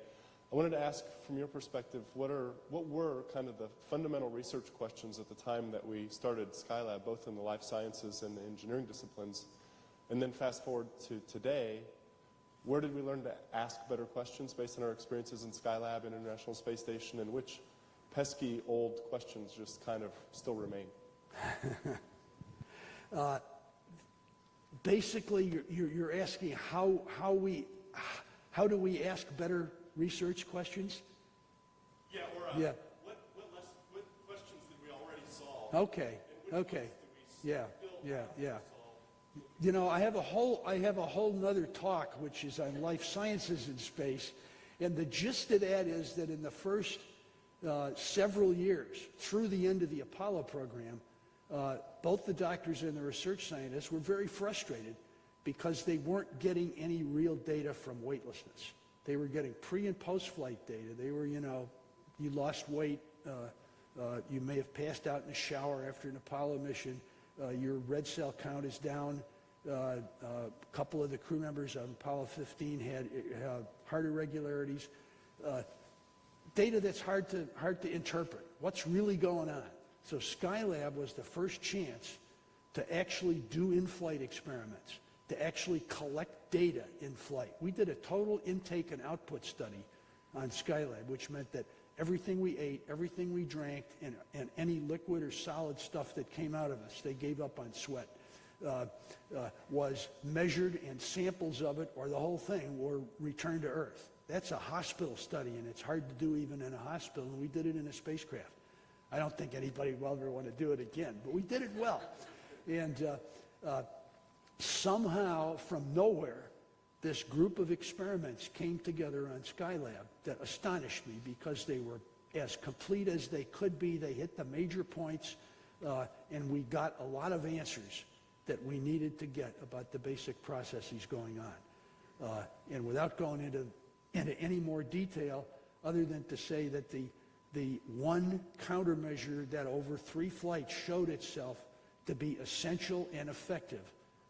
I wanted to ask, from your perspective, what were kind of the fundamental research questions at the time that we started Skylab, both in the life sciences and the engineering disciplines? And then fast forward to today, where did we learn to ask better questions based on our experiences in Skylab and International Space Station, and which pesky old questions just kind of still remain? Basically, you're asking how do we ask better research questions? Yeah, or what questions did we already solve? Okay. Yeah. I have a whole nother talk which is on life sciences in space, and the gist of that is that in the first several years through the end of the Apollo program, both the doctors and the research scientists were very frustrated because they weren't getting any real data from weightlessness. They were getting pre- and post-flight data. They were, you lost weight, you may have passed out in the shower after an Apollo mission, your red cell count is down. A couple of the crew members on Apollo 15 had heart irregularities. Data that's hard to interpret. What's really going on? So Skylab was the first chance to actually do in-flight experiments, to actually collect data in flight. We did a total intake and output study on Skylab, which meant that everything we ate, everything we drank, and any liquid or solid stuff that came out of us, they gave up on sweat, was measured, and samples of it, or the whole thing, were returned to Earth. That's a hospital study, and it's hard to do even in a hospital, and we did it in a spacecraft. I don't think anybody will ever want to do it again, but we did it well. And somehow, from nowhere, this group of experiments came together on Skylab that astonished me because they were as complete as they could be. They hit the major points, and we got a lot of answers that we needed to get about the basic processes going on. And without going into any more detail, other than to say that the one countermeasure that over 3 flights showed itself to be essential and effective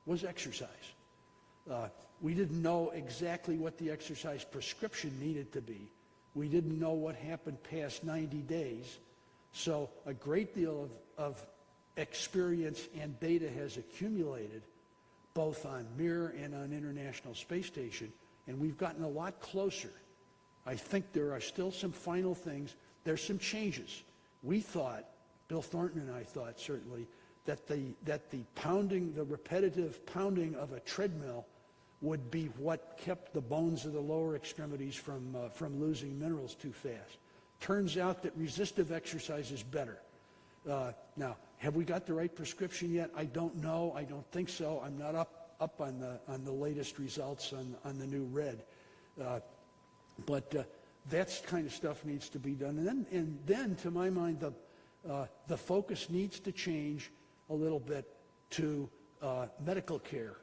was exercise. We didn't know exactly what the exercise prescription needed to be. We didn't know what happened past 90 days. So a great deal of experience and data has accumulated both on Mir and on International Space Station, and we've gotten a lot closer. I think there are still some final things. There's some changes. We thought, Bill Thornton and I thought certainly, that the pounding, the repetitive pounding of a treadmill would be what kept the bones of the lower extremities from losing minerals too fast. Turns out that resistive exercise is better. Now, have we got the right prescription yet? I don't know. I don't think so. I'm not up on the latest results on the new RED. But that kind of stuff needs to be done. And then to my mind, the focus needs to change a little bit to medical care,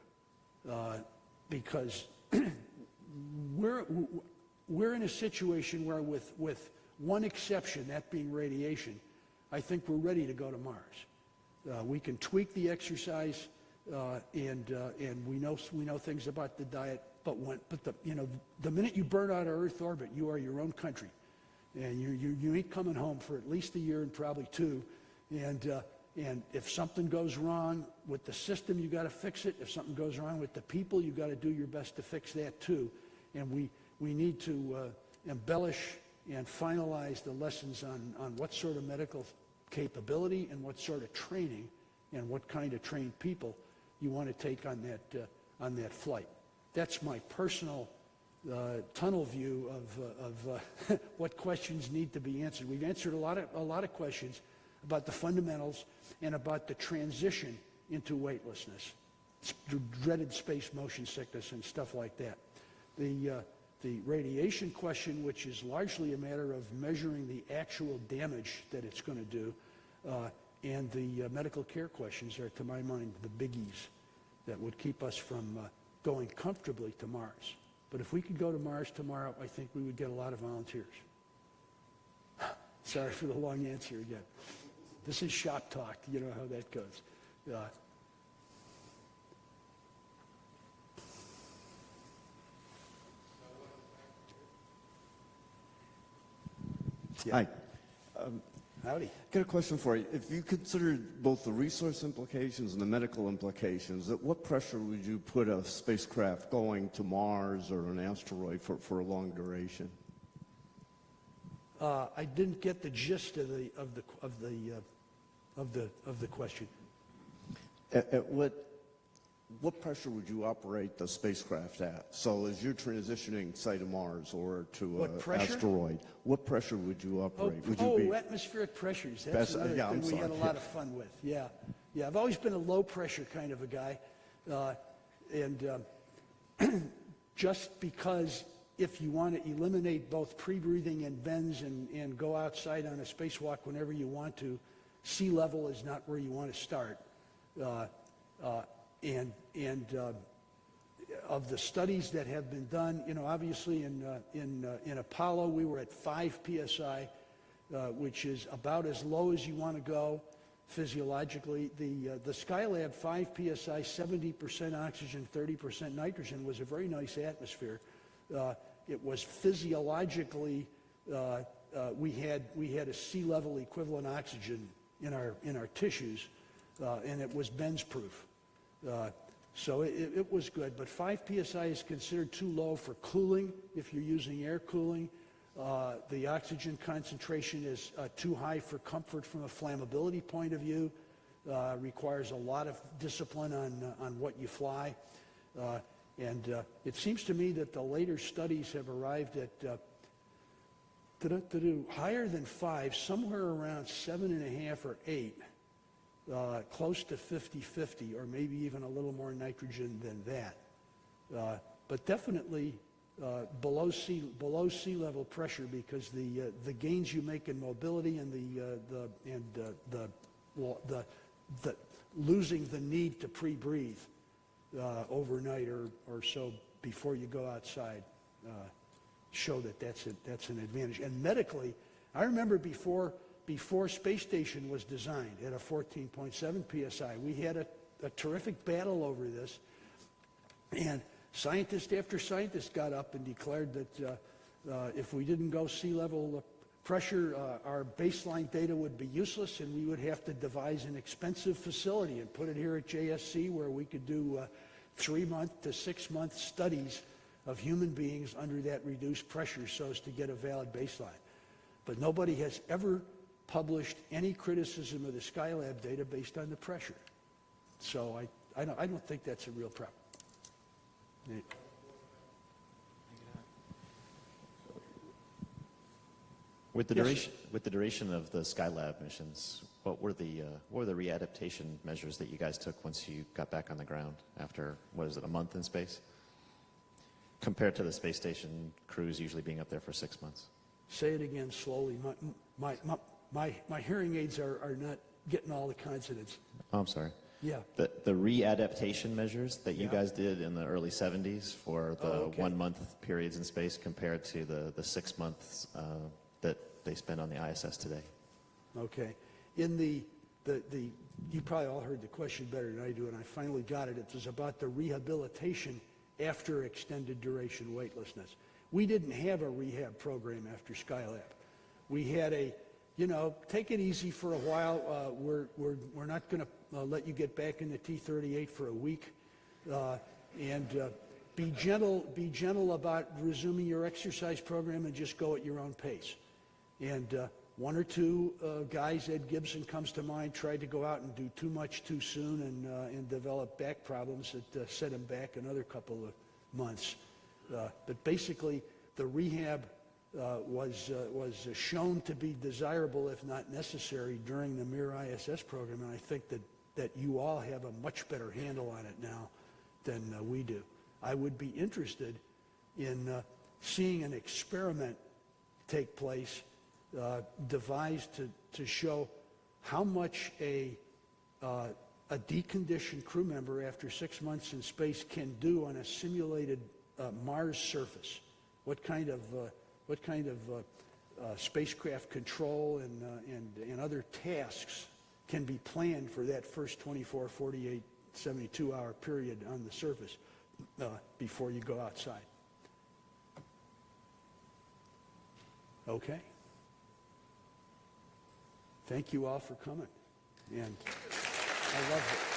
because we're in a situation where, with one exception, that being radiation, I think we're ready to go to Mars. We can tweak the exercise, and we know things about the diet. the minute you burn out of Earth orbit, you are your own country. And you ain't coming home for at least a year and probably two. And if something goes wrong with the system, you got to fix it. If something goes wrong with the people, you got to do your best to fix that too. And we need to embellish and finalize the lessons on what sort of medical capability and what sort of training and what kind of trained people you want to take on that flight. That's my personal tunnel view of what questions need to be answered. We've answered a lot of questions about the fundamentals and about the transition into weightlessness, dreaded space motion sickness and stuff like that. The radiation question, which is largely a matter of measuring the actual damage that it's going to do, and the medical care questions are, to my mind, the biggies that would keep us from going comfortably to Mars. But if we could go to Mars tomorrow, I think we would get a lot of volunteers. Sorry for the long answer again. This is shop talk. You know how that goes. Hi. Howdy. Got a question for you. If you considered both the resource implications and the medical implications, at what pressure would you put a spacecraft going to Mars or an asteroid for a long duration? I didn't get the gist of the question. At what pressure would you operate the spacecraft at? So as you're transitioning, say, to Mars or to an asteroid, what pressure would you operate? Atmospheric pressures. That's another thing we had a lot of fun with. Yeah. I've always been a low pressure kind of a guy, just because if you want to eliminate both pre-breathing and bends and go outside on a spacewalk whenever you want to, sea level is not where you want to start. Of the studies that have been done, obviously in Apollo we were at 5 psi, which is about as low as you want to go physiologically. The Skylab 5 psi, 70% oxygen, 30% nitrogen was a very nice atmosphere. It was physiologically, we had a sea level equivalent oxygen in our tissues, and it was bends proof. So it was good, but 5 psi is considered too low for cooling if you're using air cooling. The oxygen concentration is too high for comfort from a flammability point of view. Requires a lot of discipline on what you fly. And it seems to me that the later studies have arrived at higher than 5, somewhere around 7.5 or 8. Close to 50-50, or maybe even a little more nitrogen than that. But definitely below sea level pressure, because the gains you make in mobility and the losing the need to pre-breathe overnight or so before you go outside show that that's an advantage. And medically, I remember before Space Station was designed at a 14.7 psi, we had a terrific battle over this, and scientist after scientist got up and declared that if we didn't go sea level pressure, our baseline data would be useless, and we would have to devise an expensive facility and put it here at JSC where we could do 3-month to 6-month studies of human beings under that reduced pressure so as to get a valid baseline. But nobody has ever published any criticism of the Skylab data based on the pressure. So I don't think that's a real problem. With the duration of the Skylab missions, what were the readaptation measures that you guys took once you got back on the ground after, what is it, a month in space? Compared to the space station crews usually being up there for 6 months. Say it again slowly. My hearing aids are not getting all the consonants. Oh, I'm sorry. Yeah. The readaptation measures that you guys did in the early 70s for the 1 month periods in space compared to the 6 months that they spend on the ISS today. Okay. In you probably all heard the question better than I do, and I finally got it. It was about the rehabilitation after extended duration weightlessness. We didn't have a rehab program after Skylab. We had a, take it easy for a while. We're not going to let you get back in the T-38 for a week, and be gentle about resuming your exercise program and just go at your own pace. And one or two guys, Ed Gibson comes to mind, tried to go out and do too much too soon and develop back problems that set him back another couple of months. But basically, the rehab was shown to be desirable, if not necessary, during the Mir ISS program, and I think that you all have a much better handle on it now than we do. I would be interested in seeing an experiment take place devised to show how much a deconditioned crew member after 6 months in space can do on a simulated Mars surface. What kind of spacecraft control and other tasks can be planned for that first 24, 48, 72-hour period on the surface before you go outside. Okay. Thank you all for coming. And I love it.